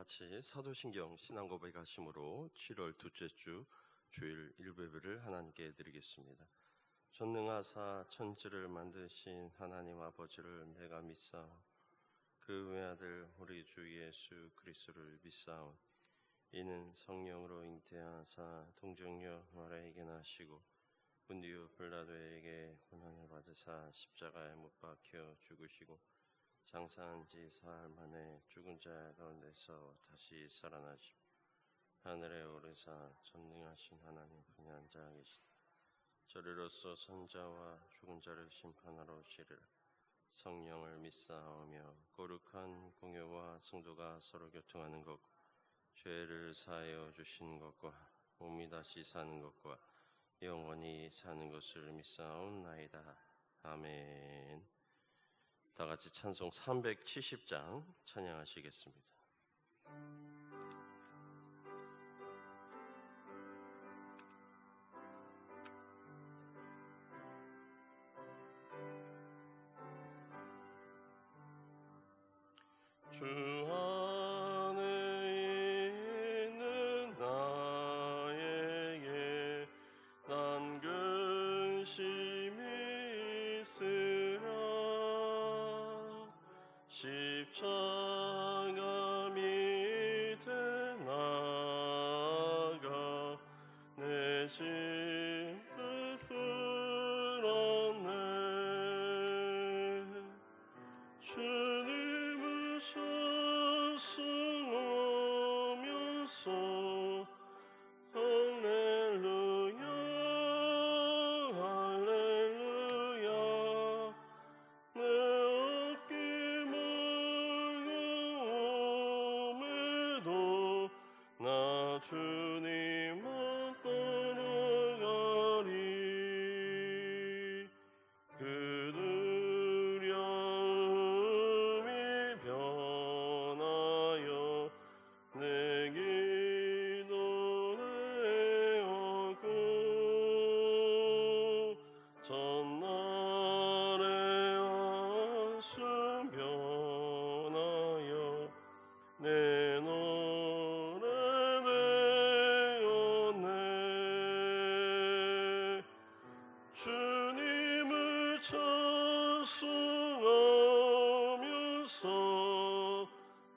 같이 사도신경 신앙고백 하심으로 7월 둘째 주 주일 일배를 하나님께 드리겠습니다. 전능하사 천지를 만드신 하나님 아버지를 내가 믿사오. 그 외아들 우리 주 예수 그리스도를 믿사오. 이는 성령으로 잉태하사 동정녀 마리아에게 나시고 본디오 빌라도에게 고난을 받으사 십자가에 못 박혀 죽으시고 장사한 지 사흘 만에 죽은 자 가운데서 다시 살아나시고 하늘에 오르사 전능하신 하나님 분이 앉아 계시다. 저리로서 선자와 죽은 자를 심판하러 오시리라. 성령을 믿사오며 거룩한 공효와 성도가 서로 교통하는 것, 죄를 사하여 주시는 것과 몸이 다시 사는 것과 영원히 사는 것을 믿사옵나이다. 아멘. 다 같이 찬송 370장 찬양하시겠습니다. 주 안에 있는 나에게 난 근심이 있으랴. 십자가 밑에 나가 내 짐을 풀었네. 주님을 찬송하면서 할렐루야 할렐루야. 내 어깨 멀고움에도 나 주님만 따라가리. 그 두려움이 변하여 내 기도를 오고 전날의 한숨 변하여 내 노래 되었네. 주님을 찬송하면서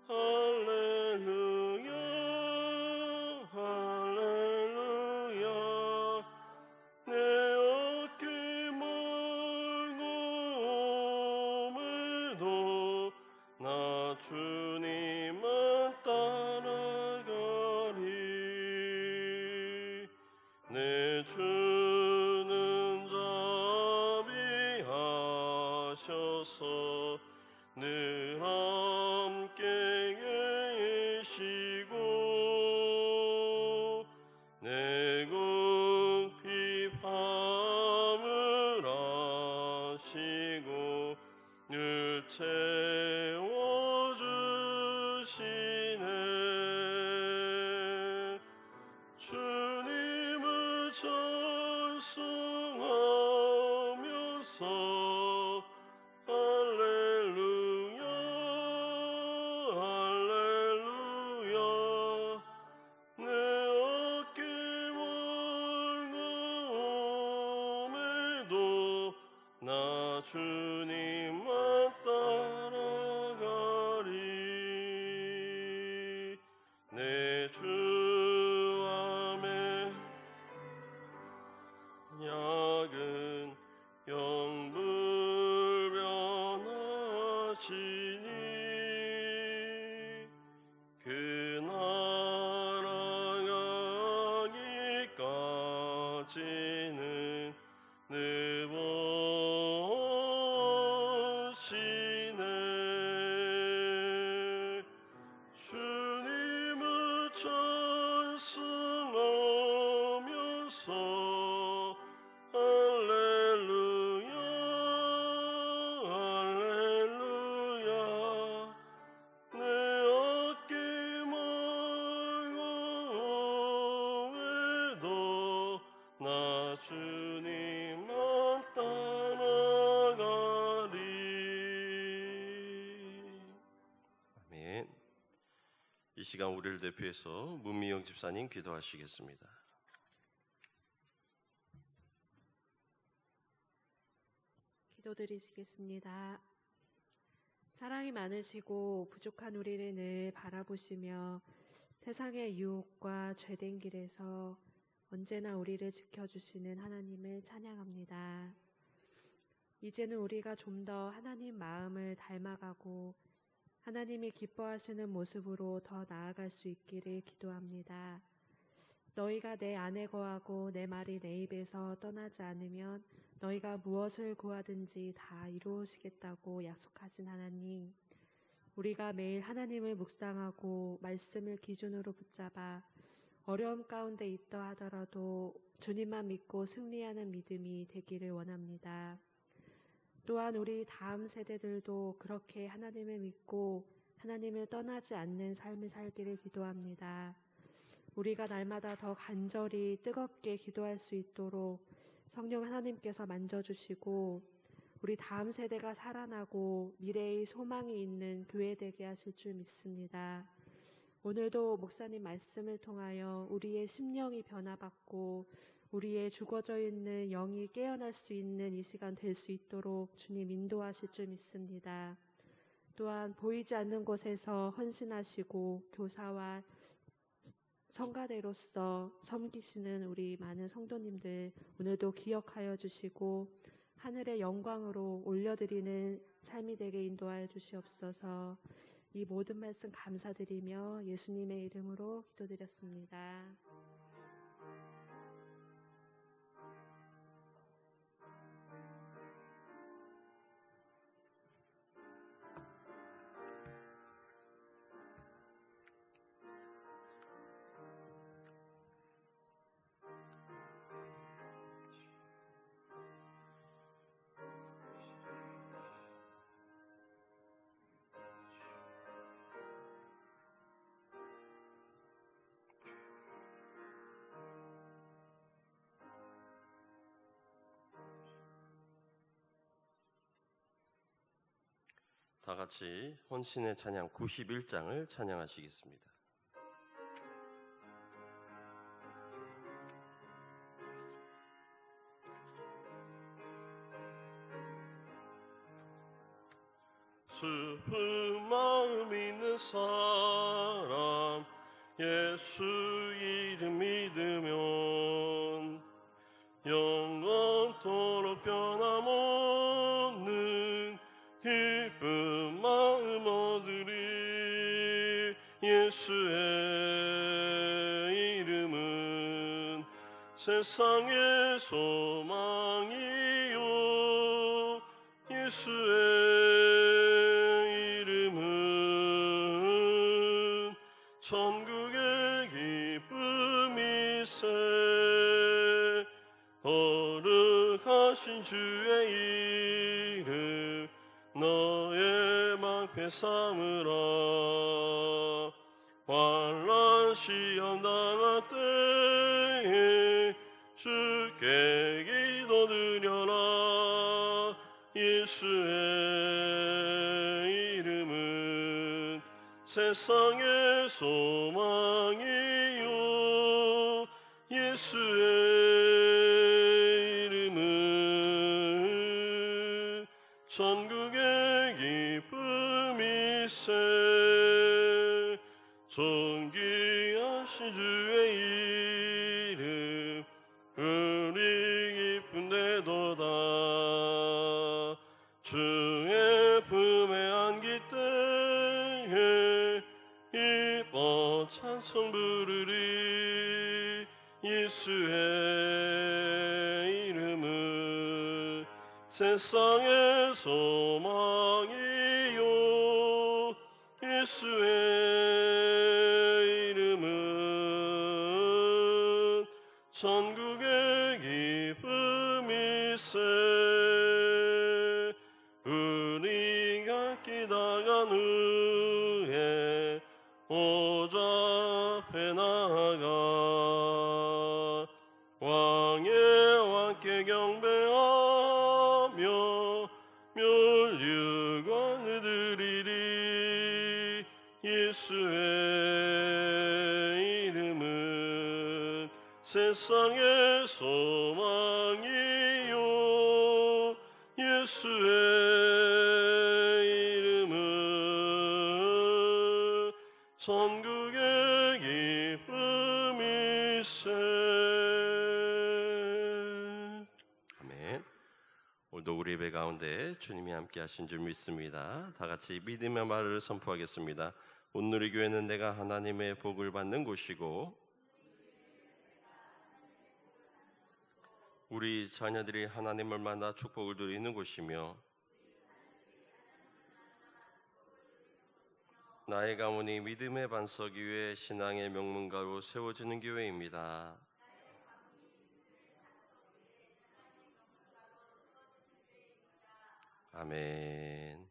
할렐루야 할렐루야. 내 어깨 멀고움에도 나 주님만 따라가리. 내 주는 자비하셔서 늘 함께 계시고 내 궁핍함을 아시고 늘 채워주시네. 주님을 찬송하면서 할렐루야 할렐루야. 내 어깨 멀고움에도 나 주님만 따라가리. 내 주 안에 약은 영불변하시니 그 나라가기까지는 늘 보시네. 주님을 찬송하면서 할렐루야 할렐루야. 내 어깨 멀고움에도 나 주님만 따라가리. 아멘. 이 시간 우리를 대표해서 문미영 집사님 기도하시겠습니다. 기도드리시겠습니다. 사랑이 많으시고 부족한 우리를 늘 바라보시며 세상의 유혹과 죄된 길에서 언제나 우리를 지켜주시는 하나님을 찬양합니다. 이제는 우리가 좀 더 하나님 마음을 닮아가고 하나님이 기뻐하시는 모습으로 더 나아갈 수 있기를 기도합니다. 너희가 내 안에 거하고 내 말이 내 입에서 떠나지 않으면 너희가 무엇을 구하든지 다 이루시겠다고 약속하신 하나님, 우리가 매일 하나님을 묵상하고 말씀을 기준으로 붙잡아 어려움 가운데 있다 하더라도 주님만 믿고 승리하는 믿음이 되기를 원합니다. 또한 우리 다음 세대들도 그렇게 하나님을 믿고 하나님을 떠나지 않는 삶을 살기를 기도합니다. 우리가 날마다 더 간절히 뜨겁게 기도할 수 있도록 성령 하나님께서 만져주시고 우리 다음 세대가 살아나고 미래의 소망이 있는 교회 되게 하실 줄 믿습니다. 오늘도 목사님 말씀을 통하여 우리의 심령이 변화받고 우리의 죽어져 있는 영이 깨어날 수 있는 이 시간 될 수 있도록 주님 인도하실 줄 믿습니다. 또한 보이지 않는 곳에서 헌신하시고 교사와 성가대로서 섬기시는 우리 많은 성도님들 오늘도 기억하여 주시고 하늘의 영광으로 올려드리는 삶이 되게 인도하여 주시옵소서. 이 모든 말씀 감사드리며 예수님의 이름으로 기도드렸습니다. 다 같이 헌신의 찬양 91장을 찬양하시겠습니다. 슬픈 마음 있는 사람 예수 이름 믿으면 영원토록 변함없는 기쁜 마음 얻으리. 예수의 이름은 세상의 소망이요 예수의 이름은 천국의 기쁨이세. 거룩하신 주의 이름 너의 방패 삼으라. 환난 시험 당할 때에 주께 기도드려라. 예수의 이름은 세상의 소망이요 예수의 이름은 천국의 기쁨이세. 존귀하신 주의 이름 우리 기쁜데도다. 주의 품에 안길 때에 이뻐 찬송 부르리. 예수의 이름은 세상의 소망이요 예수의 이름은 천국의 기쁨이세. 우리가 기다간 후에 오자 앞에 나아가 왕의 왕께 경배하며 멸류관을 드리리. 예수의 세상의 소망이요 예수의 이름은 천국의 기쁨일세. 아멘. 오늘도 우리 예배 가운데 주님이 함께 하신 줄 믿습니다. 다 같이 믿음의 말을 선포하겠습니다. 온누리 교회는 내가 하나님의 복을 받는 곳이고 우리 자녀들이 하나님을 만나 축복을 누리는 곳이며 나의 가문이 믿음의 반석 위에 신앙의 명문가로 세워지는 교회입니다. 아멘.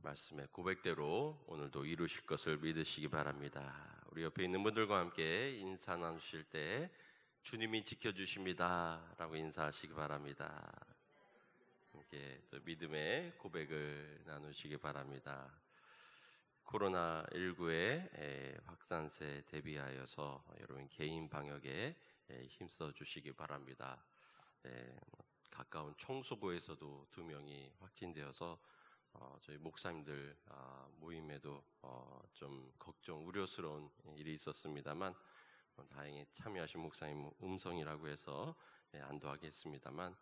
말씀의 고백대로 오늘도 이루실 것을 믿으시기 바랍니다. 우리 옆에 있는 분들과 함께 인사 나누실 때 주님이 지켜주십니다 라고 인사하시기 바랍니다. 함께 또 믿음의 고백을 나누시기 바랍니다. 코로나19의 확산세 대비하여서 여러분 개인 방역에 힘써 주시기 바랍니다. 가까운 청소부에서도 2명이 확진되어서 저희 목사님들 모임에도 좀 걱정, 우려스러운 일이 있었습니다만 다행히 참여하신 목사님 음성이라고 해서 안도하게 했습니다만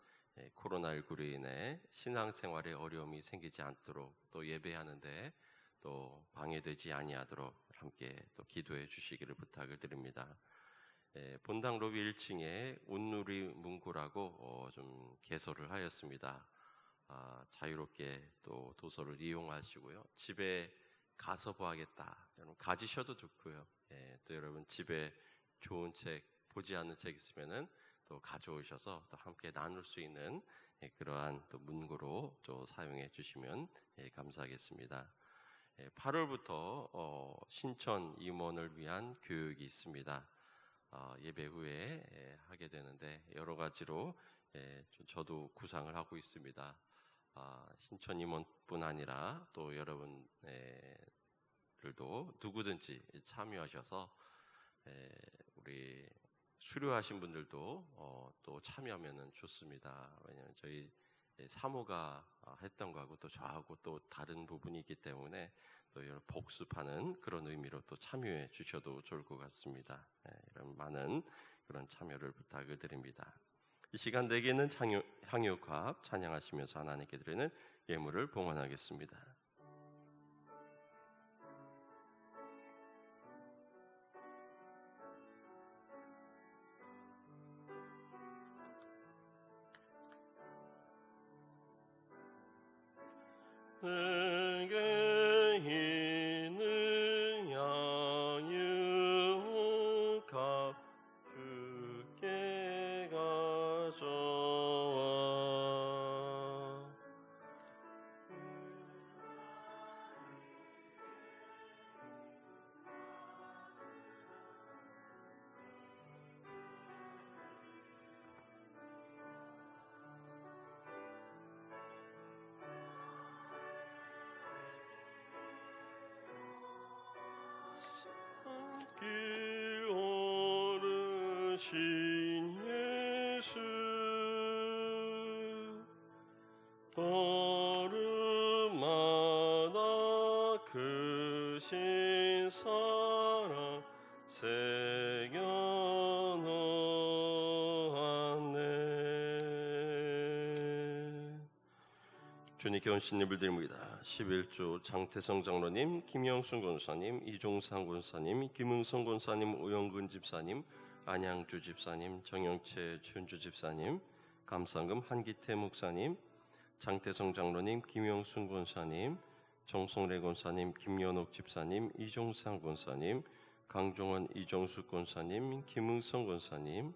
코로나19로 인해 신앙생활에 어려움이 생기지 않도록 또 예배하는데 또 방해되지 아니하도록 함께 또 기도해 주시기를 부탁을 드립니다. 본당 로비 1층에 온누리 문고라고 좀 개설을 하였습니다. 자유롭게 또 도서를 이용하시고요. 집에 가서 보아야겠다. 여러분 가지셔도 좋고요. 또 여러분 집에 좋은 책, 보지 않는 책 있으면은 또 가져오셔서 또 함께 나눌 수 있는 그러한 또 문고로 또 사용해 주시면 감사하겠습니다. 8월부터 신천 임원을 위한 교육이 있습니다. 예배 후에 하게 되는데 여러 가지로 저도 구상을 하고 있습니다. 신천 임원뿐 아니라 또 여러분들도 누구든지 참여하셔서 우리 수료하신 분들도 또 참여하면 좋습니다. 왜냐하면 저희 사모가 했던 거하고 또 저하고 또 다른 부분이 있기 때문에 또 복습하는 그런 의미로 또 참여해 주셔도 좋을 것 같습니다. 이런 많은 그런 참여를 부탁을 드립니다. 이 시간 내게는 향유갑 찬양하시면서 하나님께 드리는 예물을 봉헌하겠습니다. 내게 있는 향유갑 주께 가져와 길 오르신 예수 걸음마다 크신 사랑 새겨놓았네. 주님께 온신님을 드립니다. 11조 장태성 장로님, 김영순 권사님, 이종상 권사님, 김응성 권사님, 오영근 집사님, 안양주 집사님, 정영채 최은주 집사님, 감상금 한기태 목사님, 장태성 장로님, 김영순 권사님, 정성래 권사님, 김연옥 집사님, 이종상 권사님, 강종원 이정숙 권사님, 김응성 권사님,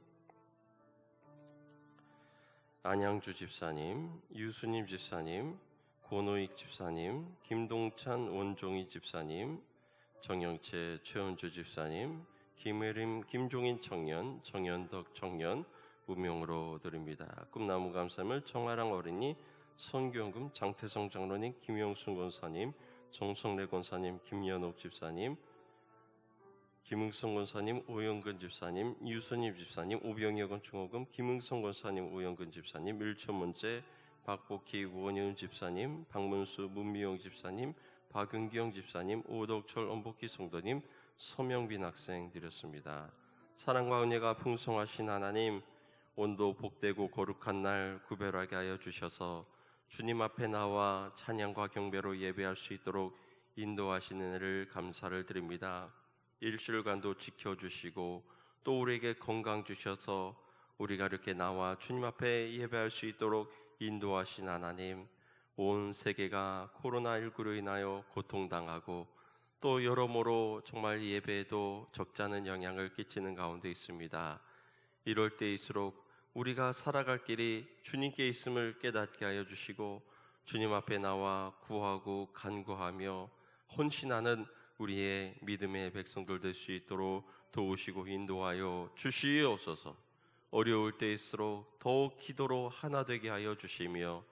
안양주 집사님, 유수님 집사님, 고노익 집사님, 김동찬 원종희 집사님, 정영채 최은주 집사님, 김혜림 김종인 청년, 정현덕 청년 무명으로 드립니다. 꿈나무 감사물 정아랑 어린이, 선교금 장태성 장로님, 김영순 권사님, 정성래 권사님, 김연옥 집사님, 김응성 권사님, 오영근 집사님, 유선임 집사님, 오병혁 건축원금, 김응성 권사님, 오영근 집사님, 밀천문제, 박복희, 원윤 집사님, 박문수, 문미영 집사님, 박윤경 집사님, 오덕철 엄복희 성도님, 서명빈 학생 드렸습니다. 사랑과 은혜가 풍성하신 하나님, 온도 복되고 거룩한 날 구별하게 하여 주셔서 주님 앞에 나와 찬양과 경배로 예배할 수 있도록 인도하시는 은혜를 감사를 드립니다. 일주일간도 지켜주시고 또 우리에게 건강 주셔서 우리가 이렇게 나와 주님 앞에 예배할 수 있도록 인도하신 하나님, 온 세계가 코로나19로 인하여 고통당하고 또 여러모로 정말 예배에도 적잖은 영향을 끼치는 가운데 있습니다. 이럴 때일수록 우리가 살아갈 길이 주님께 있음을 깨닫게 하여 주시고 주님 앞에 나와 구하고 간구하며 헌신하는 우리의 믿음의 백성들 될 수 있도록 도우시고 인도하여 주시옵소서. 어려울 때일수록 더욱 기도로 하나 되게 하여 주시며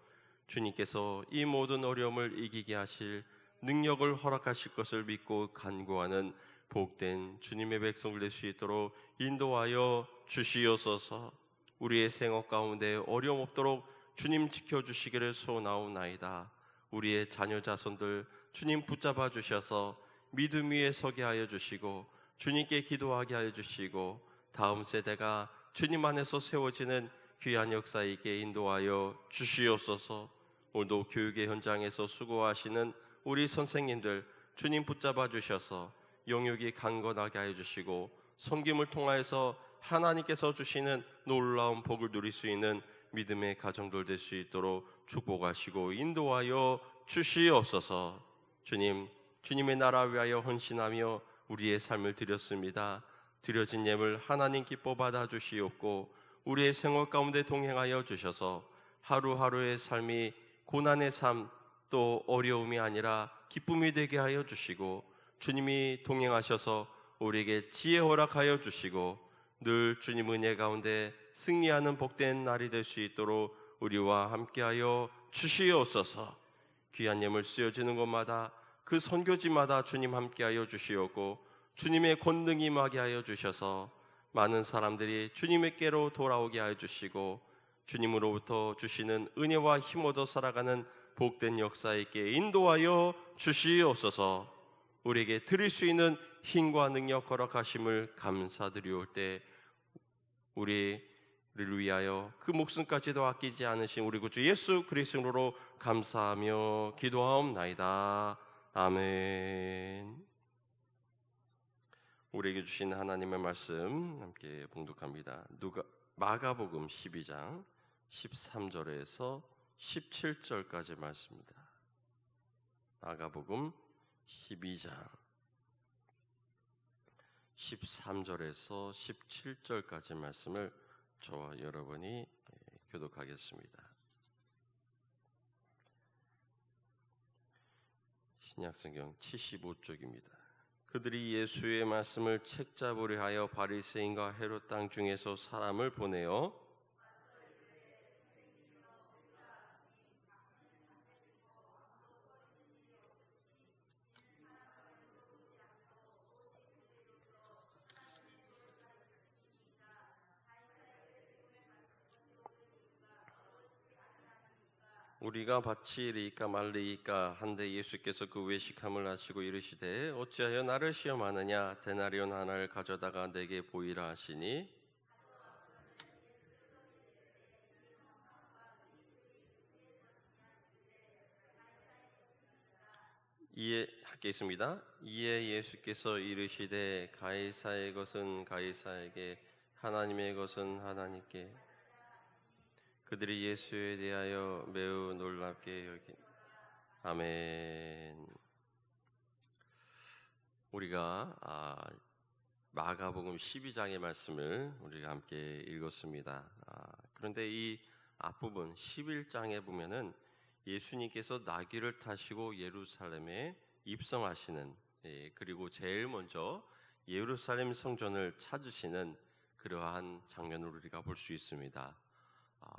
주님께서 이 모든 어려움을 이기게 하실 능력을 허락하실 것을 믿고 간구하는 복된 주님의 백성들 될 수 있도록 인도하여 주시옵소서. 우리의 생업 가운데 어려움 없도록 주님 지켜주시기를 소원하옵나이다. 우리의 자녀 자손들 주님 붙잡아 주셔서 믿음 위에 서게 하여 주시고 주님께 기도하게 하여 주시고 다음 세대가 주님 안에서 세워지는 귀한 역사 있게 인도하여 주시옵소서. 오늘도 교육의 현장에서 수고하시는 우리 선생님들 주님 붙잡아 주셔서 영육이 강건하게 하여 주시고 섬김을 통하여서 하나님께서 주시는 놀라운 복을 누릴 수 있는 믿음의 가정들 될 수 있도록 축복하시고 인도하여 주시옵소서. 주님, 주님의 나라 위하여 헌신하며 우리의 삶을 드렸습니다. 드려진 예물 하나님 기뻐 받아 주시옵고 우리의 생활 가운데 동행하여 주셔서 하루하루의 삶이 고난의 삶 또 어려움이 아니라 기쁨이 되게 하여 주시고 주님이 동행하셔서 우리에게 지혜 허락하여 주시고 늘 주님 은혜 가운데 승리하는 복된 날이 될 수 있도록 우리와 함께하여 주시옵소서. 귀한 예물 쓰여지는 곳마다 그 선교지마다 주님 함께하여 주시옵고 주님의 권능이 임하게 하여 주셔서 많은 사람들이 주님께로 돌아오게 하여 주시고 주님으로부터 주시는 은혜와 힘 얻어 살아가는 복된 역사 있게 인도하여 주시옵소서. 우리에게 드릴 수 있는 힘과 능력 허락하심을 감사드리올 때 우리를 위하여 그 목숨까지도 아끼지 않으신 우리 구주 예수 그리스도로 감사하며 기도하옵나이다. 아멘. 우리에게 주신 하나님의 말씀 함께 봉독합니다. 마가복음 12장 13절에서 17절까지 말씀입니다. 마가복음 12장 13절에서 17절까지 말씀을 저와 여러분이 교독하겠습니다. 신약성경 75쪽입니다. 그들이 예수의 말씀을 책잡으려 하여 바리새인과 헤롯 땅 중에서 사람을 보내어 우리가 바치리이까 말리이까 한데 예수께서 그 외식함을 하시고 이르시되 어찌하여 나를 시험하느냐 데나리온 하나를 가져다가 내게 보이라 하시니 이에 하겠습니다. 이에 예수께서 이르시되 가이사의 것은 가이사에게 하나님의 것은 하나님께. 그들이 예수에 대하여 매우 놀랍게 여긴. 아멘. 우리가 마가복음 12장의 말씀을 우리가 함께 읽었습니다. 그런데 이 앞부분 11장에 보면은 예수님께서 나귀를 타시고 예루살렘에 입성하시는, 그리고 제일 먼저 예루살렘 성전을 찾으시는 그러한 장면을 우리가 볼 수 있습니다.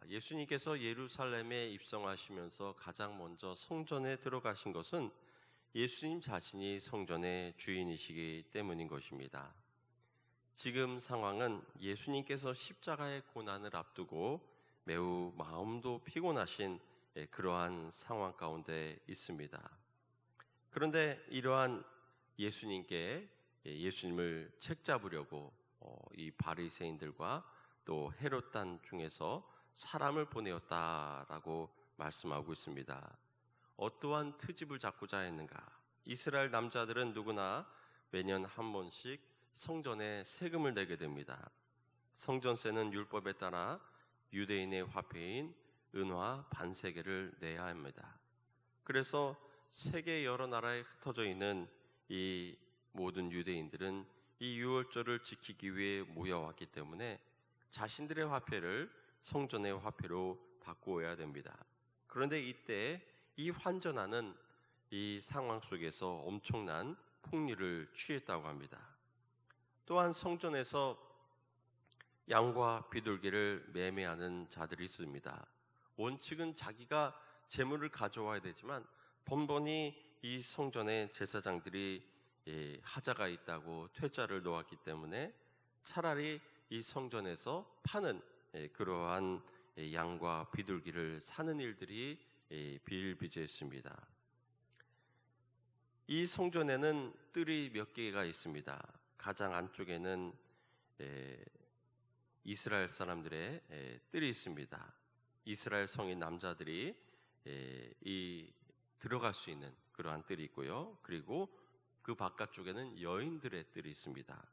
예수님께서 예루살렘에 입성하시면서 가장 먼저 성전에 들어가신 것은 예수님 자신이 성전의 주인이시기 때문인 것입니다. 지금 상황은 예수님께서 십자가의 고난을 앞두고 매우 마음도 피곤하신 그러한 상황 가운데 있습니다. 그런데 이러한 예수님께 예수님을 책잡으려고 이 바리새인들과 또 헤롯단 중에서 사람을 보내었다라고 말씀하고 있습니다. 어떠한 트집을 잡고자 했는가? 이스라엘 남자들은 누구나 매년 한 번씩 성전에 세금을 내게 됩니다. 성전세는 율법에 따라 유대인의 화폐인 은화 반세계를 내야 합니다. 그래서 세계 여러 나라에 흩어져 있는 이 모든 유대인들은 이 유월절을 지키기 위해 모여왔기 때문에 자신들의 화폐를 성전의 화폐로 바꾸어야 됩니다. 그런데 이때 이 환전하는 이 상황 속에서 엄청난 폭리를 취했다고 합니다. 또한 성전에서 양과 비둘기를 매매하는 자들이 있습니다. 원칙은 자기가 재물을 가져와야 되지만 번번이 이 성전의 제사장들이 하자가 있다고 퇴짜를 놓았기 때문에 차라리 이 성전에서 파는 그러한 양과 비둘기를 사는 일들이 비일비재했습니다. 이 성전에는 뜰이 몇 개가 있습니다. 가장 안쪽에는 이스라엘 사람들의 뜰이 있습니다. 이스라엘 성인 남자들이 들어갈 수 있는 그러한 뜰이 있고요. 그리고 그 바깥쪽에는 여인들의 뜰이 있습니다.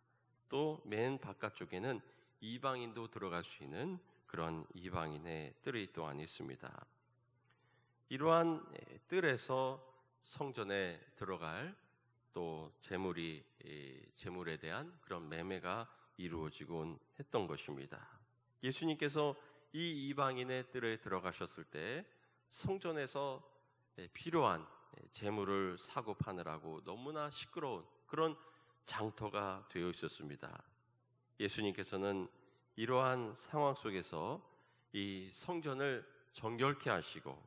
또 맨 바깥쪽에는 이방인도 들어갈 수 있는 그런 이방인의 뜰이 또한 있습니다. 이러한 뜰에서 성전에 들어갈 또 재물에 대한 그런 매매가 이루어지곤 했던 것입니다. 예수님께서 이 이방인의 뜰에 들어가셨을 때 성전에서 필요한 재물을 사고 파느라고 너무나 시끄러운 그런 장터가 되어 있었습니다. 예수님께서는 이러한 상황 속에서 이 성전을 정결케 하시고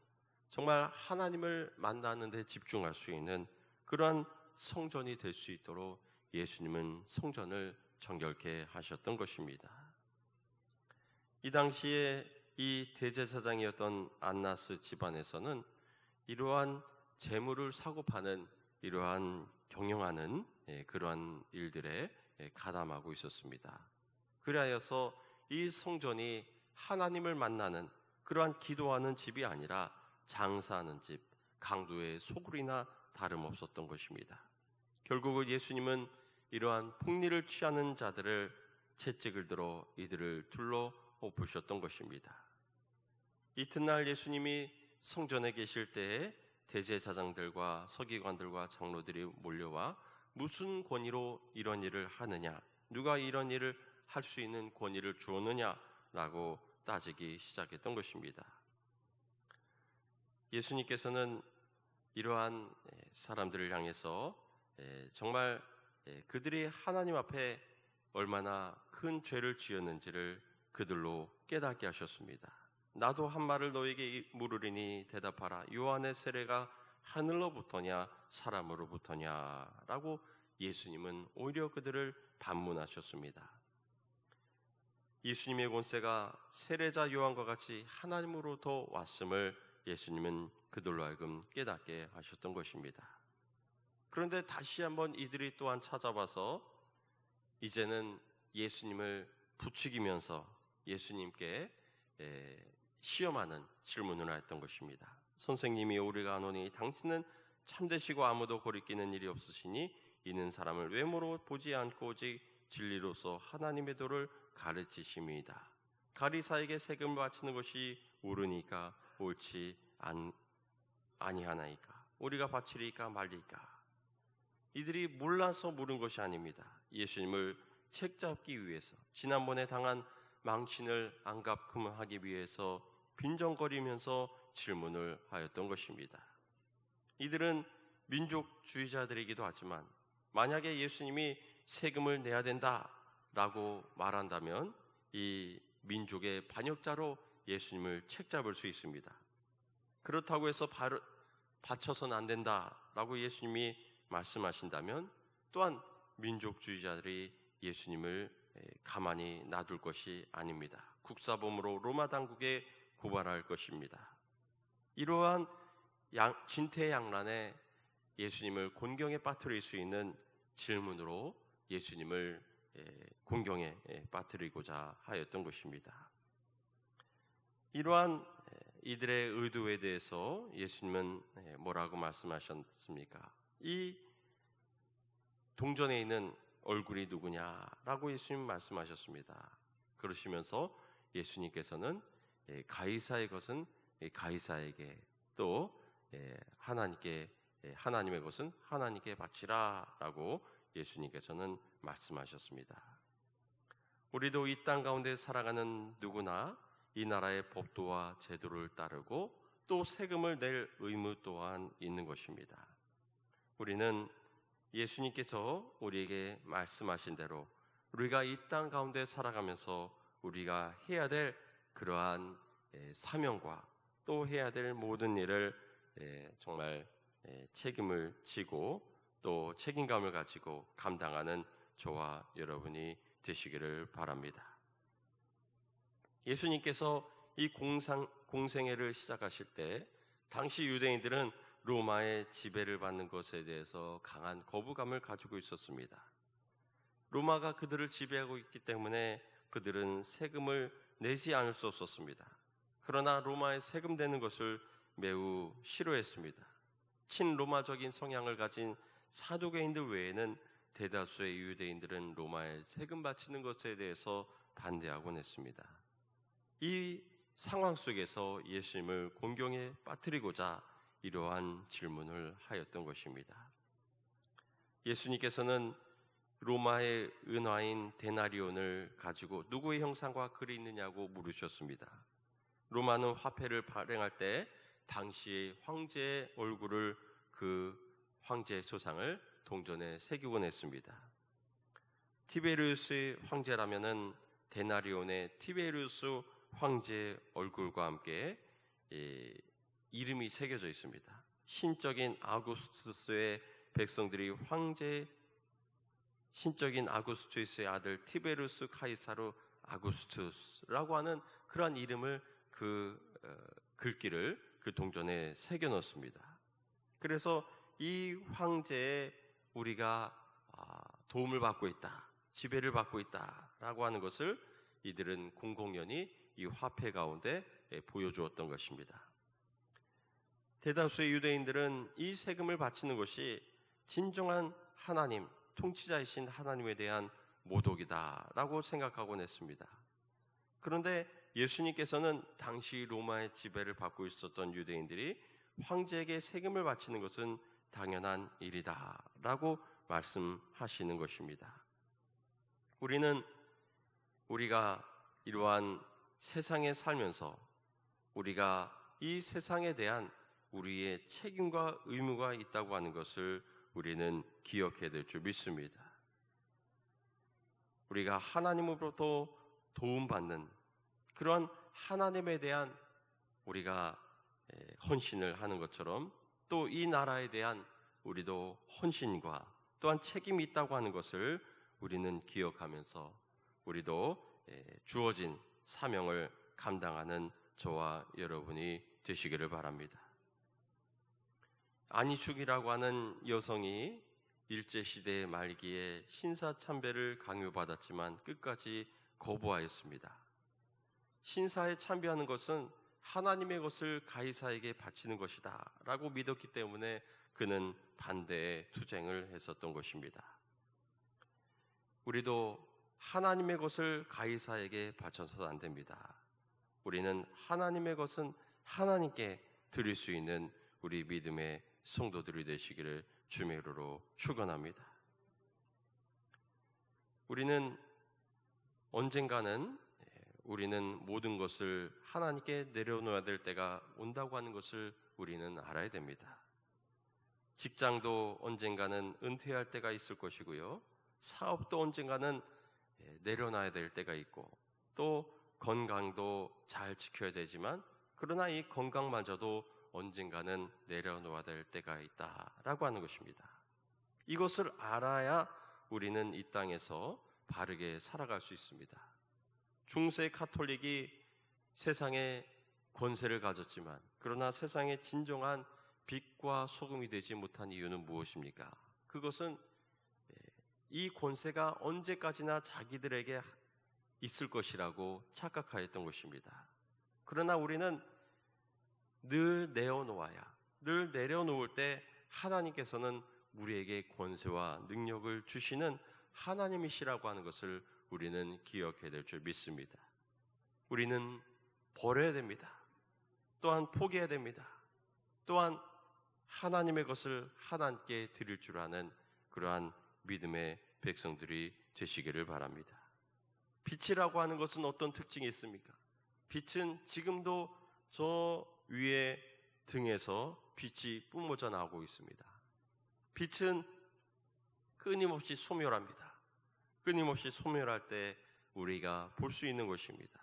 정말 하나님을 만나는 데 집중할 수 있는 그러한 성전이 될 수 있도록 예수님은 성전을 정결케 하셨던 것입니다. 이 당시에 이 대제사장이었던 안나스 집안에서는 이러한 재물을 사고 파는 이러한 경영하는 그러한 일들에 가담하고 있었습니다. 그리하여서 이 성전이 하나님을 만나는 그러한 기도하는 집이 아니라 장사하는 집, 강도의 소굴이나 다름없었던 것입니다. 결국은 예수님은 이러한 폭리를 취하는 자들을 채찍을 들어 이들을 둘러 엎으셨던 것입니다. 이튿날 예수님이 성전에 계실 때에 대제사장들과 서기관들과 장로들이 몰려와 무슨 권위로 이런 일을 하느냐, 누가 이런 일을 할 수 있는 권위를 주었느냐라고 따지기 시작했던 것입니다. 예수님께서는 이러한 사람들을 향해서 정말 그들이 하나님 앞에 얼마나 큰 죄를 지었는지를 그들로 깨닫게 하셨습니다. 나도 한 말을 너에게 물으리니 대답하라. 요한의 세례가 하늘로부터냐 사람으로부터냐라고 예수님은 오히려 그들을 반문하셨습니다. 예수님의 권세가 세례자 요한과 같이 하나님으로부터 왔음을 예수님은 그들로 하여금 깨닫게 하셨던 것입니다. 그런데 다시 한번 이들이 또한 찾아와서 이제는 예수님을 부추기면서 예수님께 시험하는 질문을 하였던 것입니다. 선생님이 우리가 아노니 당신은 참되시고 아무도 거리끼는 일이 없으시니 이는 사람을 외모로 보지 않고 오직 진리로서 하나님의 도를 가르치심이다. 가리사에게 세금을 바치는 것이 옳으니까 옳지 아니하나이까? 우리가 바치리까 말리까? 이들이 몰라서 물은 것이 아닙니다. 예수님을 책잡기 위해서, 지난번에 당한 망신을 안갚음하기 위해서 빈정거리면서 질문을 하였던 것입니다. 이들은 민족주의자들이기도 하지만 만약에 예수님이 세금을 내야 된다라고 말한다면 이 민족의 반역자로 예수님을 책잡을 수 있습니다. 그렇다고 해서 바쳐서는 안 된다라고 예수님이 말씀하신다면 또한 민족주의자들이 예수님을 가만히 놔둘 것이 아닙니다. 국사범으로 로마 당국에 고발할 것입니다. 이러한 진퇴양난에 예수님을 곤경에 빠뜨릴 수 있는 질문으로 예수님을 곤경에 빠뜨리고자 하였던 것입니다. 이러한 이들의 의도에 대해서 예수님은 뭐라고 말씀하셨습니까? 이 동전에 있는 얼굴이 누구냐라고 예수님 말씀하셨습니다. 그러시면서 예수님께서는 가이사의 것은 가이사에게, 또 하나님의 것은 하나님께 바치라라고 예수님께서는 말씀하셨습니다. 우리도 이 땅 가운데 살아가는 누구나 이 나라의 법도와 제도를 따르고 또 세금을 낼 의무 또한 있는 것입니다. 우리는 예수님께서 우리에게 말씀하신 대로 우리가 이 땅 가운데 살아가면서 우리가 해야 될 그러한 사명과 또 해야 될 모든 일을 정말 책임을 지고 또 책임감을 가지고 감당하는 저와 여러분이 되시기를 바랍니다. 예수님께서 이 공생애를 시작하실 때 당시 유대인들은 로마의 지배를 받는 것에 대해서 강한 거부감을 가지고 있었습니다. 로마가 그들을 지배하고 있기 때문에 그들은 세금을 내지 않을 수 없었습니다. 그러나 로마에 세금 내는 것을 매우 싫어했습니다. 친로마적인 성향을 가진 사두개인들 외에는 대다수의 유대인들은 로마에 세금 바치는 것에 대해서 반대하곤 했습니다. 이 상황 속에서 예수님을 곤경에 빠뜨리고자 이러한 질문을 하였던 것입니다. 예수님께서는 로마의 은화인 데나리온을 가지고 누구의 형상과 글이 있느냐고 물으셨습니다. 로마는 화폐를 발행할 때 당시의 황제의 얼굴을, 그 황제의 초상을 동전에 새기곤 했습니다. 티베리우스의 황제라면은 데나리온의 티베리우스 황제의 얼굴과 함께 이름이 새겨져 있습니다. 신적인 아구스투스의 백성들이 신적인 아구스투스의 아들 티베리우스 카이사르 아구스투스라고 하는 그러한 이름을 글귀를 그 동전에 새겨 넣습니다. 그래서 이 황제에 우리가 도움을 받고 있다, 지배를 받고 있다라고 하는 것을 이들은 공공연히 이 화폐 가운데 보여주었던 것입니다. 대다수의 유대인들은 이 세금을 바치는 것이 진정한 하나님, 통치자이신 하나님에 대한 모독이다라고 생각하곤 했습니다. 그런데 예수님께서는 당시 로마의 지배를 받고 있었던 유대인들이 황제에게 세금을 바치는 것은 당연한 일이다라고 말씀하시는 것입니다. 우리가 이러한 세상에 살면서 우리가 이 세상에 대한 우리의 책임과 의무가 있다고 하는 것을 우리는 기억해야 될 줄 믿습니다. 우리가 하나님으로부터 도움받는 그런 하나님에 대한 우리가 헌신을 하는 것처럼 또 이 나라에 대한 우리도 헌신과 또한 책임이 있다고 하는 것을 우리는 기억하면서 우리도 주어진 사명을 감당하는 저와 여러분이 되시기를 바랍니다. 안희숙이라고 하는 여성이 일제시대의 말기에 신사참배를 강요받았지만 끝까지 거부하였습니다. 신사에 참배하는 것은 하나님의 것을 가이사에게 바치는 것이다 라고 믿었기 때문에 그는 반대의 투쟁을 했었던 것입니다. 우리도 하나님의 것을 가이사에게 바쳐서는 안 됩니다. 우리는 하나님의 것은 하나님께 드릴 수 있는 우리 믿음의 성도들이 되시기를 주의 이름으로 축원합니다. 언젠가는 우리는 모든 것을 하나님께 내려놓아야 될 때가 온다고 하는 것을 우리는 알아야 됩니다. 직장도 언젠가는 은퇴할 때가 있을 것이고요. 사업도 언젠가는 내려놔야 될 때가 있고 또 건강도 잘 지켜야 되지만 그러나 이 건강마저도 언젠가는 내려놓아야 될 때가 있다라고 하는 것입니다. 이것을 알아야 우리는 이 땅에서 바르게 살아갈 수 있습니다. 중세 카톨릭이 세상에 권세를 가졌지만 그러나 세상의 진정한 빛과 소금이 되지 못한 이유는 무엇입니까? 그것은 이 권세가 언제까지나 자기들에게 있을 것이라고 착각하였던 것입니다. 그러나 우리는 늘 내려놓을 때 하나님께서는 우리에게 권세와 능력을 주시는 하나님이시라고 하는 것을 우리는 기억해야 될 줄 믿습니다. 우리는 버려야 됩니다. 또한 포기해야 됩니다. 또한 하나님의 것을 하나님께 드릴 줄 아는 그러한 믿음의 백성들이 되시기를 바랍니다. 빛이라고 하는 것은 어떤 특징이 있습니까? 빛은 지금도 저 위에 등에서 빛이 뿜어져 나오고 있습니다. 빛은 끊임없이 소멸합니다. 끊임없이 소멸할 때 우리가 볼 수 있는 것입니다.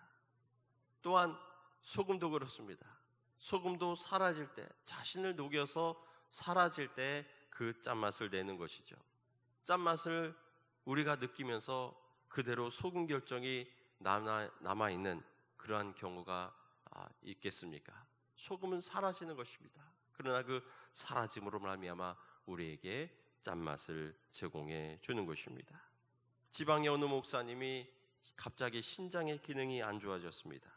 또한 소금도 그렇습니다. 소금도 사라질 때, 자신을 녹여서 사라질 때 그 짠맛을 내는 것이죠. 짠맛을 우리가 느끼면서 그대로 소금 결정이 남아있는 그러한 경우가 있겠습니까? 소금은 사라지는 것입니다. 그러나 그 사라짐으로 말미암아 우리에게 짠맛을 제공해 주는 것입니다. 지방의 어느 목사님이 갑자기 신장의 기능이 안 좋아졌습니다.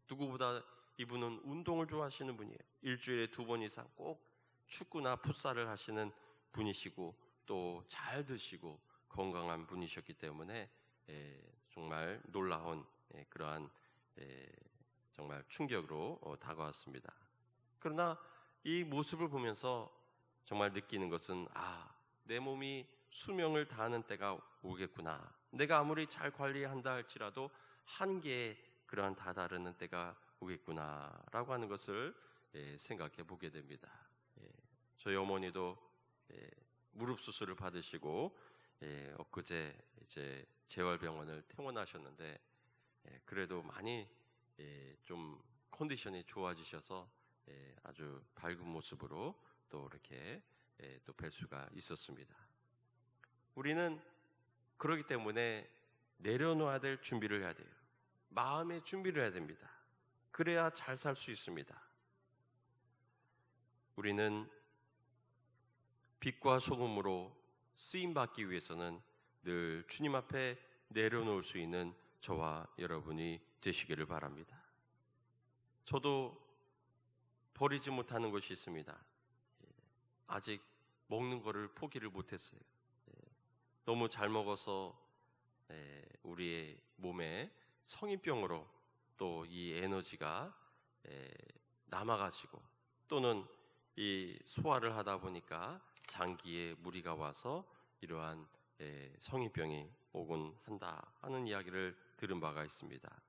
누구보다 이분은 운동을 좋아하시는 분이에요. 일주일에 2번 이상 꼭 축구나 풋살을 하시는 분이시고 또 잘 드시고 건강한 분이셨기 때문에 정말 놀라운 그러한 정말 충격으로 다가왔습니다. 그러나 이 모습을 보면서 정말 느끼는 것은 내 몸이 수명을 다하는 때가 오겠구나. 내가 아무리 잘 관리한다 할지라도 한계에 그러한 다다르는 때가 오겠구나라고 하는 것을 생각해 보게 됩니다. 저희 어머니도 무릎 수술을 받으시고 엊그제 이제 재활병원을 퇴원하셨는데 그래도 많이 좀 컨디션이 좋아지셔서 아주 밝은 모습으로 또 이렇게 또 뵐 수가 있었습니다. 우리는 그렇기 때문에 내려놓아야 될 준비를 해야 돼요. 마음의 준비를 해야 됩니다. 그래야 잘 살 수 있습니다. 우리는 빛과 소금으로 쓰임받기 위해서는 늘 주님 앞에 내려놓을 수 있는 저와 여러분이 되시기를 바랍니다. 저도 버리지 못하는 것이 있습니다. 아직 먹는 거를 포기를 못했어요. 너무 잘 먹어서 우리의 몸에 성인병으로 또 이 에너지가 남아가지고 또는 이 소화를 하다 보니까 장기에 무리가 와서 이러한 성인병이 오곤 한다 하는 이야기를 들은 바가 있습니다.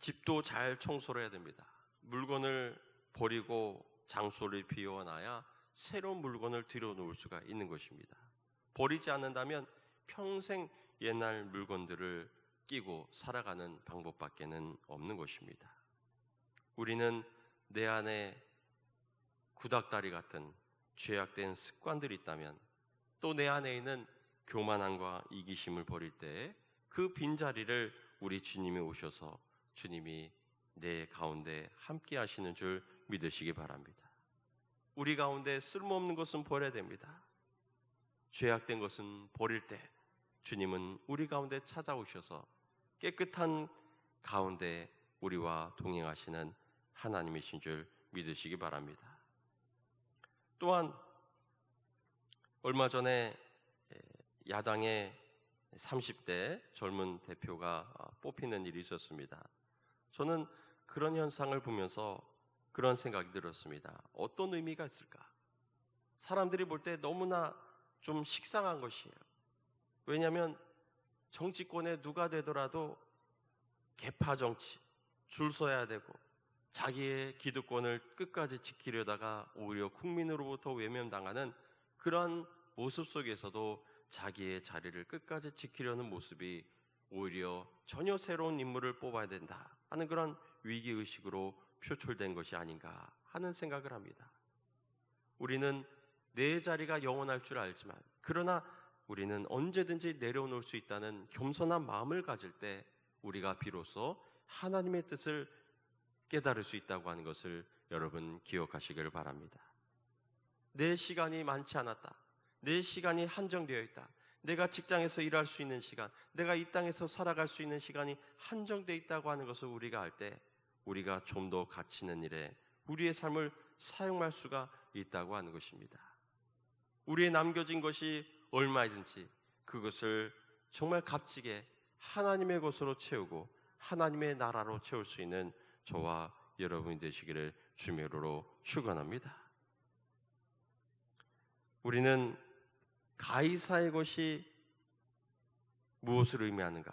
집도 잘 청소를 해야 됩니다. 물건을 버리고 장소를 비워놔야 새로운 물건을 들여놓을 수가 있는 것입니다. 버리지 않는다면 평생 옛날 물건들을 끼고 살아가는 방법밖에는 없는 것입니다. 우리는 내 안에 구닥다리 같은 죄악된 습관들이 있다면 또 내 안에 있는 교만함과 이기심을 버릴 때 그 빈자리를 우리 주님이 오셔서 주님이 내 가운데 함께 하시는 줄 믿으시기 바랍니다. 우리 가운데 쓸모없는 것은 버려야 됩니다. 죄악된 것은 버릴 때 주님은 우리 가운데 찾아오셔서 깨끗한 가운데 우리와 동행하시는 하나님이신 줄 믿으시기 바랍니다. 또한 얼마 전에 야당의 30대 젊은 대표가 뽑히는 일이 있었습니다. 저는 그런 현상을 보면서 그런 생각이 들었습니다. 어떤 의미가 있을까? 사람들이 볼 때 너무나 좀 식상한 것이에요. 왜냐하면 정치권에 누가 되더라도 계파 정치, 줄 서야 되고 자기의 기득권을 끝까지 지키려다가 오히려 국민으로부터 외면당하는 그런 모습 속에서도 자기의 자리를 끝까지 지키려는 모습이 오히려 전혀 새로운 인물을 뽑아야 된다 하는 그런 위기의식으로 표출된 것이 아닌가 하는 생각을 합니다. 우리는 내 자리가 영원할 줄 알지만 그러나 우리는 언제든지 내려놓을 수 있다는 겸손한 마음을 가질 때 우리가 비로소 하나님의 뜻을 깨달을 수 있다고 하는 것을 여러분 기억하시길 바랍니다. 내 시간이 많지 않았다. 내 시간이 한정되어 있다. 내가 직장에서 일할 수 있는 시간, 내가 이 땅에서 살아갈 수 있는 시간이 한정되어 있다고 하는 것을 우리가 알 때 우리가 좀 더 가치 있는 일에 우리의 삶을 사용할 수가 있다고 하는 것입니다. 우리의 남겨진 것이 얼마이든지 그것을 정말 값지게 하나님의 것으로 채우고 하나님의 나라로 채울 수 있는 저와 여러분이 되시기를 주님의 이름으로 축원합니다. 우리는 가이사의 것이 무엇을 의미하는가?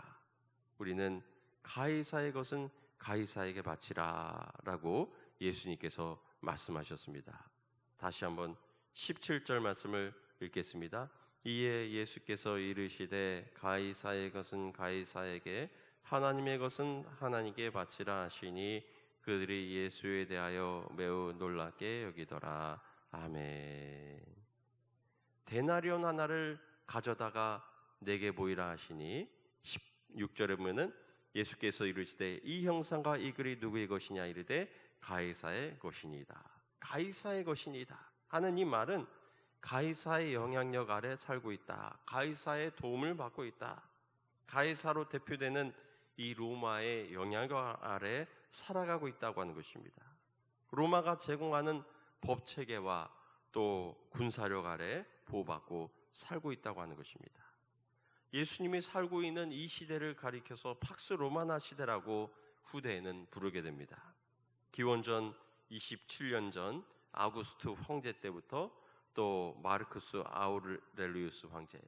우리는 가이사의 것은 가이사에게 바치라 라고 예수님께서 말씀하셨습니다. 다시 한번 17절 말씀을 읽겠습니다. 이에 예수께서 이르시되 가이사의 것은 가이사에게 하나님의 것은 하나님께 바치라 하시니 그들이 예수에 대하여 매우 놀랍게 여기더라. 아멘. 데나리온 하나를 가져다가 내게 보이라 하시니 16절에 보면은 예수께서 이르시되 이 형상과 이 글이 누구의 것이냐 이르되 가이사의 것이니이다. 가이사의 것이니이다 하는 이 말은 가이사의 영향력 아래 살고 있다. 가이사의 도움을 받고 있다. 가이사로 대표되는 이 로마의 영향력 아래 살아가고 있다고 하는 것입니다. 로마가 제공하는 법체계와 또 군사력 아래 보호받고 살고 있다고 하는 것입니다. 예수님이 살고 있는 이 시대를 가리켜서 팍스 로마나 시대라고 후대에는 부르게 됩니다. 기원전 27년 전 아구스트 황제 때부터 또 마르쿠스 아우렐리우스 황제,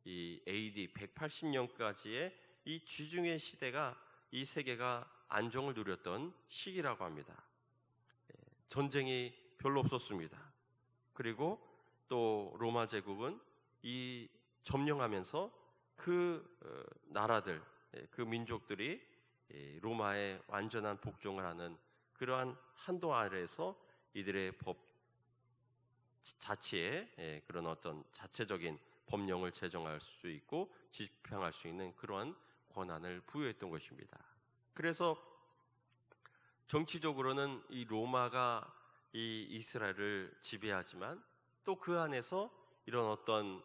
이 AD 180년까지의 이 쥐중의 시대가 이 세계가 안정을 누렸던 시기라고 합니다. 전쟁이 별로 없었습니다. 그리고 또 로마 제국은 이 점령하면서 그 나라들, 그 민족들이 로마의 완전한 복종을 하는 그러한 한도 아래에서 이들의 법 자치에 그런 어떤 자체적인 법령을 제정할 수 있고 집행할 수 있는 그러한 권한을 부여했던 것입니다. 그래서 정치적으로는 이 로마가 이 이스라엘을 지배하지만 또 그 안에서 이런 어떤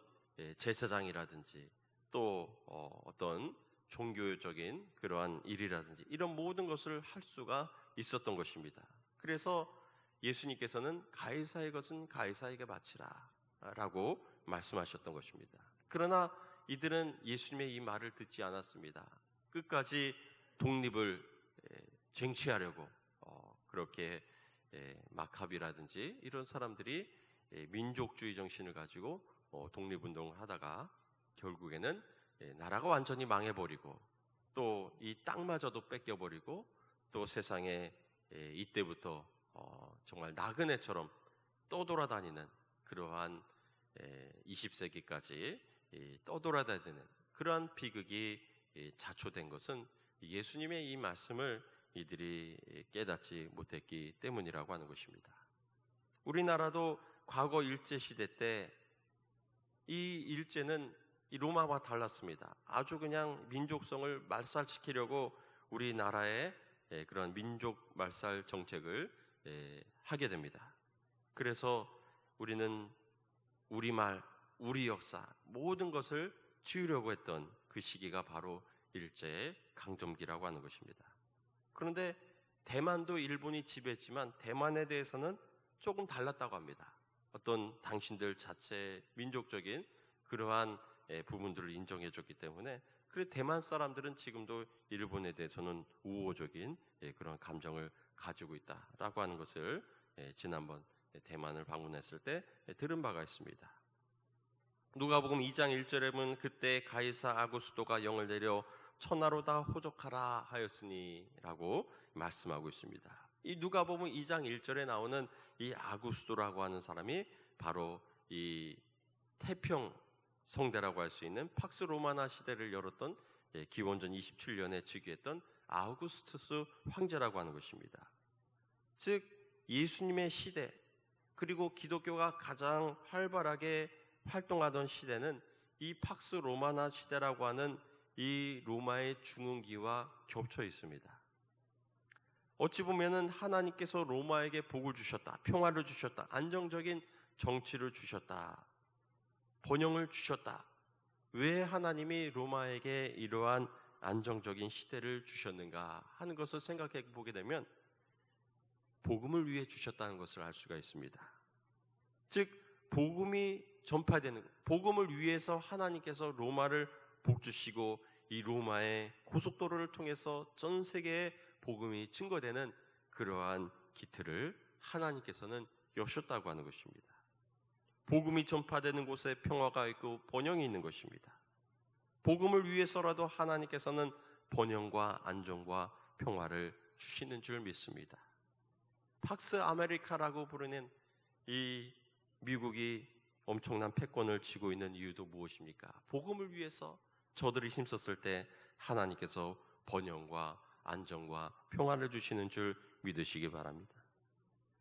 제사장이라든지 또 어떤 종교적인 그러한 일이라든지 이런 모든 것을 할 수가 있었던 것입니다. 그래서 예수님께서는 가이사의 것은 가이사에게 바치라 라고 말씀하셨던 것입니다. 그러나 이들은 예수님의 이 말을 듣지 않았습니다. 끝까지 독립을 쟁취하려고 그렇게 마카비라든지 이런 사람들이 민족주의 정신을 가지고 독립운동을 하다가 결국에는 나라가 완전히 망해버리고 또 이 땅마저도 뺏겨버리고 또 세상에 이때부터 정말 나그네처럼 떠돌아다니는 그러한 20세기까지 떠돌아다니는 그러한 비극이 자초된 것은 예수님의 이 말씀을 이들이 깨닫지 못했기 때문이라고 하는 것입니다. 우리나라도 과거 일제시대 때 이 일제는 이 로마와 달랐습니다. 아주 그냥 민족성을 말살시키려고 우리나라의 그런 민족 말살 정책을 하게 됩니다. 그래서 우리는 우리말, 우리 역사 모든 것을 지우려고 했던 그 시기가 바로 일제의 강점기라고 하는 것입니다. 그런데 대만도 일본이 지배했지만 대만에 대해서는 조금 달랐다고 합니다. 어떤 당신들 자체 민족적인 그러한 부분들을 인정해줬기 때문에 그래서 대만 사람들은 지금도 일본에 대해서는 우호적인 그런 감정을 가지고 있다라고 하는 것을 지난번 대만을 방문했을 때 들은 바가 있습니다. 누가복음 2장 1절에 보면 그때 가이사 아구스도가 영을 내려 천하로 다 호적하라 하였으니 라고 말씀하고 있습니다. 이 누가복음 2장 1절에 나오는 이 아구스도라고 하는 사람이 바로 이 태평 성대라고 할 수 있는 팍스 로마나 시대를 열었던 기원전 27년에 즉위했던 아우구스투스 황제라고 하는 것입니다. 즉 예수님의 시대 그리고 기독교가 가장 활발하게 활동하던 시대는 이 팍스 로마나 시대라고 하는 이 로마의 중흥기와 겹쳐 있습니다. 어찌 보면은 하나님께서 로마에게 복을 주셨다, 평화를 주셨다, 안정적인 정치를 주셨다, 번영을 주셨다. 왜 하나님이 로마에게 이러한 안정적인 시대를 주셨는가 하는 것을 생각해 보게 되면 복음을 위해 주셨다는 것을 알 수가 있습니다. 즉 복음이 전파되는, 복음을 위해서 하나님께서 로마를 복주시고 이 로마의 고속도로를 통해서 전 세계에 복음이 증거되는 그러한 기틀을 하나님께서는 여셨다고 하는 것입니다. 복음이 전파되는 곳에 평화가 있고 번영이 있는 것입니다. 복음을 위해서라도 하나님께서는 번영과 안정과 평화를 주시는 줄 믿습니다. 팍스 아메리카라고 부르는 이 미국이 엄청난 패권을 쥐고 있는 이유도 무엇입니까? 복음을 위해서 저들이 힘썼을 때 하나님께서 번영과 안정과 평화를 주시는 줄 믿으시기 바랍니다.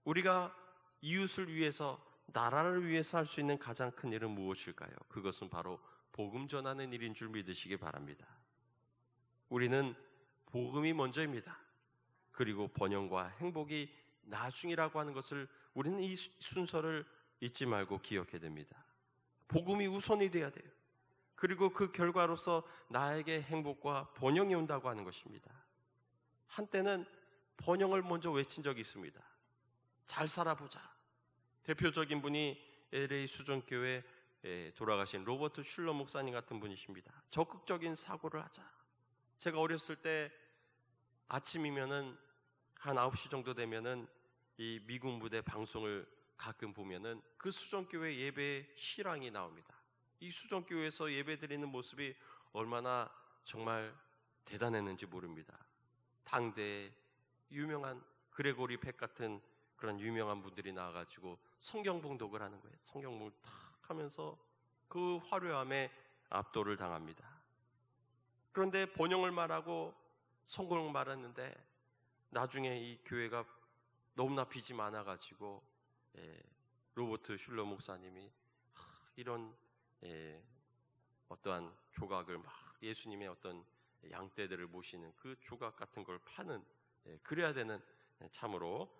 우리가 이웃을 위해서, 나라를 위해서 할 수 있는 가장 큰 일은 무엇일까요? 그것은 바로 복음 전하는 일인 줄 믿으시기 바랍니다. 우리는 복음이 먼저입니다. 그리고 번영과 행복이 나중이라고 하는 것을 우리는 이 순서를 잊지 말고 기억해야 됩니다. 복음이 우선이 돼야 돼요. 그리고 그 결과로서 나에게 행복과 번영이 온다고 하는 것입니다. 한때는 번영을 먼저 외친 적이 있습니다. 잘 살아보자. 대표적인 분이 LA 수정교회 돌아가신 로버트 슐러 목사님 같은 분이십니다. 적극적인 사고를 하자. 제가 어렸을 때 아침이면은 한 9시 정도 되면은 이 미군 부대 방송을 가끔 보면은 그 수정교회 예배 실황이 나옵니다. 이 수정교회에서 예배 드리는 모습이 얼마나 정말 대단했는지 모릅니다. 당대에 유명한 그레고리 백 같은 그런 유명한 분들이 나와가지고 성경 봉독을 하는 거예요. 성경 봉독 탁 하면서 그 화려함에 압도를 당합니다. 그런데 번영을 말하고 성공을 말했는데 나중에 이 교회가 너무나 빚이 많아가지고 로버트 슐러 목사님이 이런 어떠한 조각을 막 예수님의 어떤 양떼들을 모시는 그 조각 같은 걸 파는, 그래야 되는, 참으로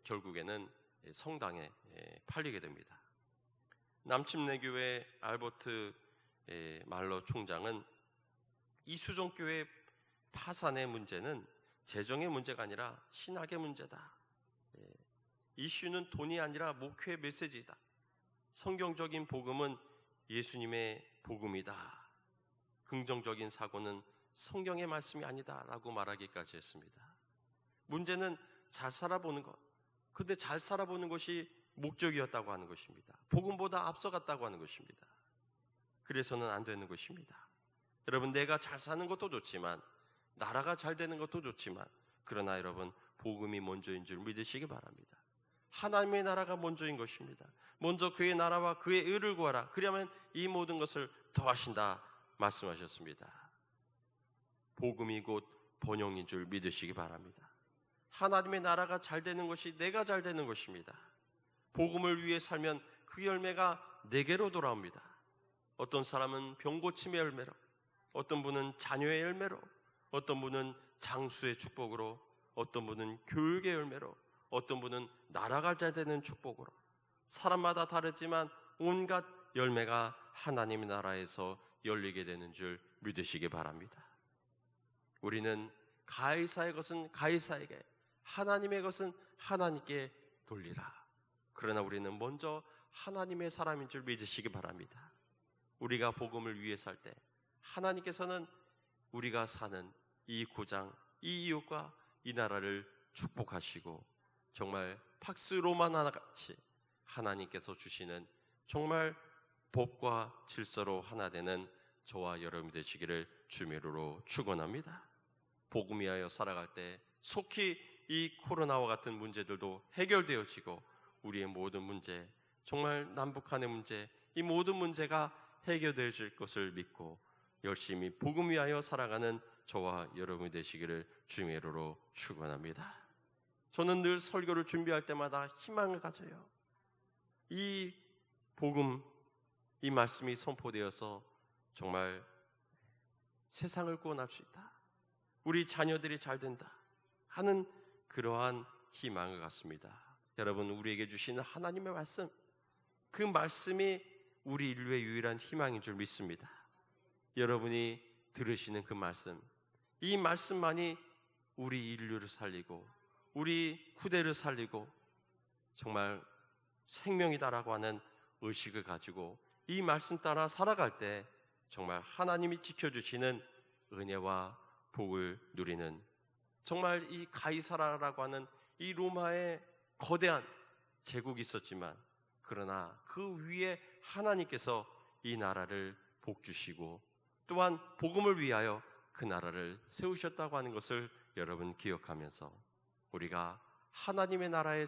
결국에는 성당에 팔리게 됩니다. 남침내 교회 알버트 말러 총장은 이 수정교회 파산의 문제는 재정의 문제가 아니라 신학의 문제다. 이슈는 돈이 아니라 목회의 메시지다. 성경적인 복음은 예수님의 복음이다. 긍정적인 사고는 성경의 말씀이 아니다 라고 말하기까지 했습니다. 문제는 잘 살아보는 것, 근데 잘 살아보는 것이 목적이었다고 하는 것입니다. 복음보다 앞서갔다고 하는 것입니다. 그래서는 안 되는 것입니다. 여러분, 내가 잘 사는 것도 좋지만, 나라가 잘 되는 것도 좋지만, 그러나 여러분, 복음이 먼저인 줄 믿으시기 바랍니다. 하나님의 나라가 먼저인 것입니다. 먼저 그의 나라와 그의 의를 구하라. 그러면 이 모든 것을 더하신다 말씀하셨습니다. 복음이 곧 번영인 줄 믿으시기 바랍니다. 하나님의 나라가 잘 되는 것이 내가 잘 되는 것입니다. 복음을 위해 살면 그 열매가 내게로 돌아옵니다. 어떤 사람은 병고침의 열매로, 어떤 분은 자녀의 열매로, 어떤 분은 장수의 축복으로, 어떤 분은 교육의 열매로, 어떤 분은 나라가 잘 되는 축복으로, 사람마다 다르지만 온갖 열매가 하나님의 나라에서 열리게 되는 줄 믿으시기 바랍니다. 우리는 가이사의 것은 가이사에게, 하나님의 것은 하나님께 돌리라. 그러나 우리는 먼저 하나님의 사람인 줄 믿으시기 바랍니다. 우리가 복음을 위해 살 때 하나님께서는 우리가 사는 이 고장, 이 이웃과 이 나라를 축복하시고 정말 팍스 로마나 같이 하나님께서 주시는 정말 법과 질서로 하나 되는 저와 여러분이 되시기를 주미로로 축원합니다. 복음 위하여 살아갈 때 속히 이 코로나와 같은 문제들도 해결되어지고 우리의 모든 문제, 정말 남북한의 문제, 이 모든 문제가 해결될 것을 믿고 열심히 복음 위하여 살아가는 저와 여러분이 되시기를 주님의 이름으로 축원합니다. 저는 늘 설교를 준비할 때마다 희망을 가져요. 이 복음, 이 말씀이 선포되어서 정말 세상을 구원할 수 있다, 우리 자녀들이 잘 된다 하는 그러한 희망을 갖습니다. 여러분, 우리에게 주시는 하나님의 말씀, 그 말씀이 우리 인류의 유일한 희망인 줄 믿습니다. 여러분이 들으시는 그 말씀, 이 말씀만이 우리 인류를 살리고 우리 후대를 살리고 정말 생명이다라고 하는 의식을 가지고 이 말씀 따라 살아갈 때 정말 하나님이 지켜주시는 은혜와 복을 누리는, 정말 이 가이사라라고 하는 이 로마의 거대한 제국이 있었지만 그러나 그 위에 하나님께서 이 나라를 복주시고 또한 복음을 위하여 그 나라를 세우셨다고 하는 것을 여러분 기억하면서 우리가 하나님의 나라에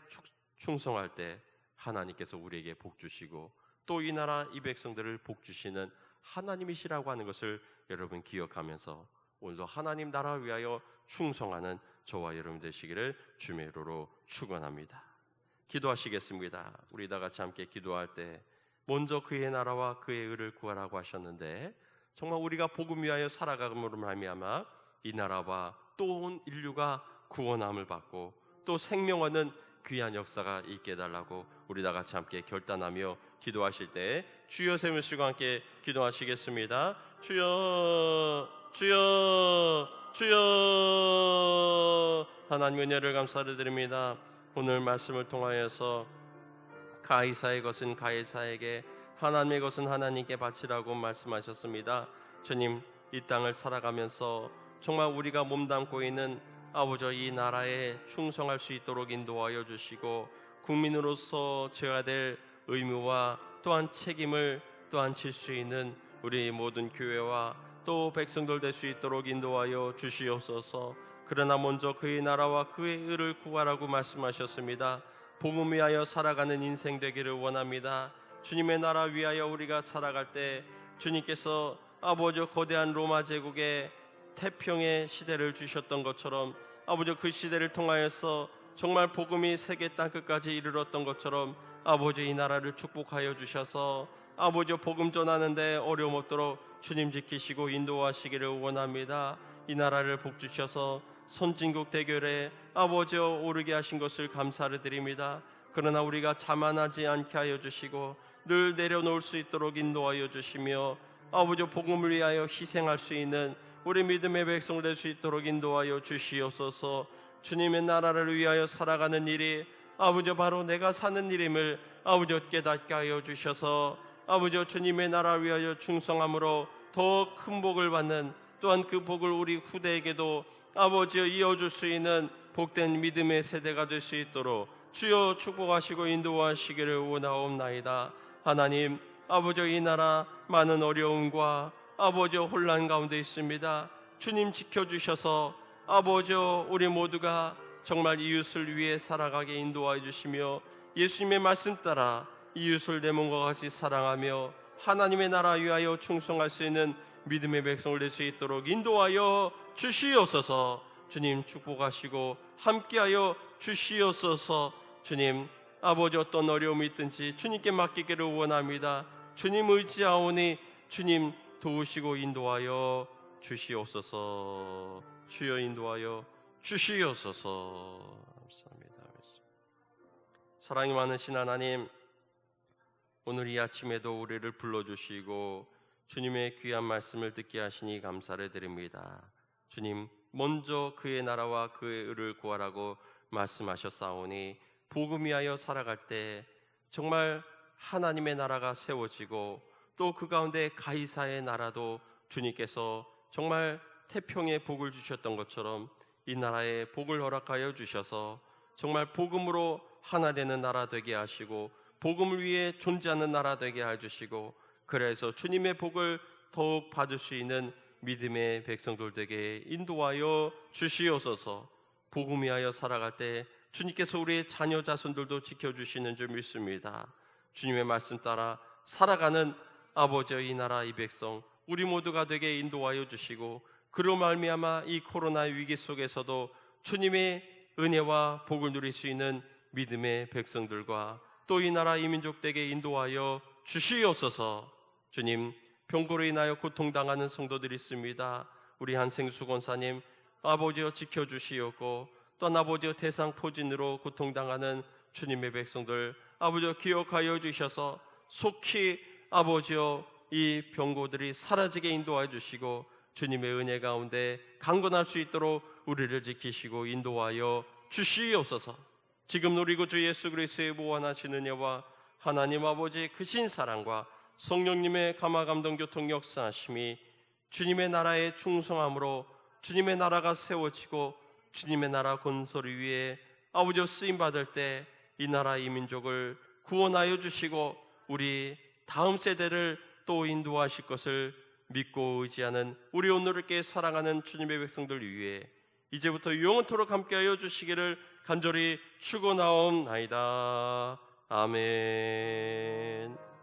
충성할 때 하나님께서 우리에게 복주시고 또 이 나라 이 백성들을 복주시는 하나님이시라고 하는 것을 여러분 기억하면서 오늘도 하나님 나라를 위하여 충성하는 저와 여러분 되시기를 주의 이름으로 축원합니다. 기도하시겠습니다. 우리 다 같이 함께 기도할 때 먼저 그의 나라와 그의 의를 구하라고 하셨는데 정말 우리가 복음 위하여 살아감으로 말미암아 이 나라와 또 온 인류가 구원함을 받고 또 생명 얻는 귀한 역사가 있게 해달라고 우리 다 같이 함께 결단하며 기도하실 때 주여 세우시고 함께 기도하시겠습니다. 주여 주여 주여. 하나님 은혜를 감사드립니다. 오늘 말씀을 통하여서 가이사의 것은 가이사에게, 하나님의 것은 하나님께 바치라고 말씀하셨습니다. 주님, 이 땅을 살아가면서 정말 우리가 몸담고 있는 아버지 이 나라에 충성할 수 있도록 인도하여 주시고 국민으로서 져야 될 의무와 또한 책임을 또한 질 수 있는 우리 모든 교회와 또 백성들 될 수 있도록 인도하여 주시옵소서. 그러나 먼저 그의 나라와 그의 의를 구하라고 말씀하셨습니다. 복음 위하여 살아가는 인생 되기를 원합니다. 주님의 나라 위하여 우리가 살아갈 때 주님께서 아버지 거대한 로마 제국의 태평의 시대를 주셨던 것처럼 아버지 그 시대를 통하여서 정말 복음이 세계 땅끝까지 이르렀던 것처럼 아버지 이 나라를 축복하여 주셔서 아버지 복음 전하는데 어려움 없도록 주님 지키시고 인도하시기를 원합니다. 이 나라를 복주셔서 선진국 대결에 아버지 오르게 하신 것을 감사를 드립니다. 그러나 우리가 자만하지 않게 하여 주시고 늘 내려놓을 수 있도록 인도하여 주시며 아버지 복음을 위하여 희생할 수 있는 우리 믿음의 백성 될 수 있도록 인도하여 주시옵소서. 주님의 나라를 위하여 살아가는 일이 아버지 바로 내가 사는 일임을 아버지 깨닫게 하여 주셔서 아버지 주님의 나라를 위하여 충성함으로 더 큰 복을 받는, 또한 그 복을 우리 후대에게도 아버지 이어줄 수 있는 복된 믿음의 세대가 될 수 있도록 주여 축복하시고 인도하시기를 원하옵나이다. 하나님 아버지 이 나라 많은 어려움과 아버지 혼란 가운데 있습니다. 주님 지켜주셔서 아버지 우리 모두가 정말 이웃을 위해 살아가게 인도하여 주시며 예수님의 말씀 따라 이웃을 내 몸과 같이 사랑하며 하나님의 나라 위하여 충성할 수 있는 믿음의 백성을 될 수 있도록 인도하여 주시옵소서. 주님 축복하시고 함께하여 주시옵소서. 주님 아버지 어떤 어려움이 있든지 주님께 맡기기를 원합니다. 주님 의지하오니 주님 도우시고 인도하여 주시옵소서. 주여 인도하여 주시옵소서. 감사합니다. 사랑이 많으신 하나님, 오늘 이 아침에도 우리를 불러주시고 주님의 귀한 말씀을 듣게 하시니 감사를 드립니다. 주님, 먼저 그의 나라와 그의 의를 구하라고 말씀하셨사오니 복음 위하여 살아갈 때 정말 하나님의 나라가 세워지고 또 그 가운데 가이사의 나라도 주님께서 정말 태평의 복을 주셨던 것처럼 이 나라에 복을 허락하여 주셔서 정말 복음으로 하나 되는 나라 되게 하시고 복음을 위해 존재하는 나라 되게 해주시고 그래서 주님의 복을 더욱 받을 수 있는 믿음의 백성들 되게 인도하여 주시옵소서. 복음 위하여 살아갈 때 주님께서 우리의 자녀 자손들도 지켜주시는 줄 믿습니다. 주님의 말씀 따라 살아가는 아버지의 이 나라 이 백성 우리 모두가 되게 인도하여 주시고 그로 말미암아 이 코로나 위기 속에서도 주님의 은혜와 복을 누릴 수 있는 믿음의 백성들과 또 이 나라 이 민족 되게 인도하여 주시옵소서. 주님, 병고로 인하여 고통당하는 성도들이 있습니다. 우리 한생수 권사님 아버지여 지켜주시옵고, 또한 아버지여 대상 포진으로 고통당하는 주님의 백성들 아버지여 기억하여 주셔서 속히 아버지여 이 병고들이 사라지게 인도하여 주시고, 주님의 은혜 가운데 강건할 수 있도록 우리를 지키시고 인도하여 주시옵소서. 지금 누리고 주 예수 그리스도의 무한하신 은혜와 하나님 아버지의 크신 사랑과 성령님의 감화 감동 교통 역사하심이 주님의 나라에 충성함으로 주님의 나라가 세워지고 주님의 나라 건설을 위해 아버지여 쓰임받을 때 이 나라 이 민족을 구원하여 주시고 우리 다음 세대를 또 인도하실 것을 믿고 의지하는 우리 오늘께 사랑하는 주님의 백성들 위해 이제부터 영원토록 함께하여 주시기를 간절히 축원하옵나이다. 아멘.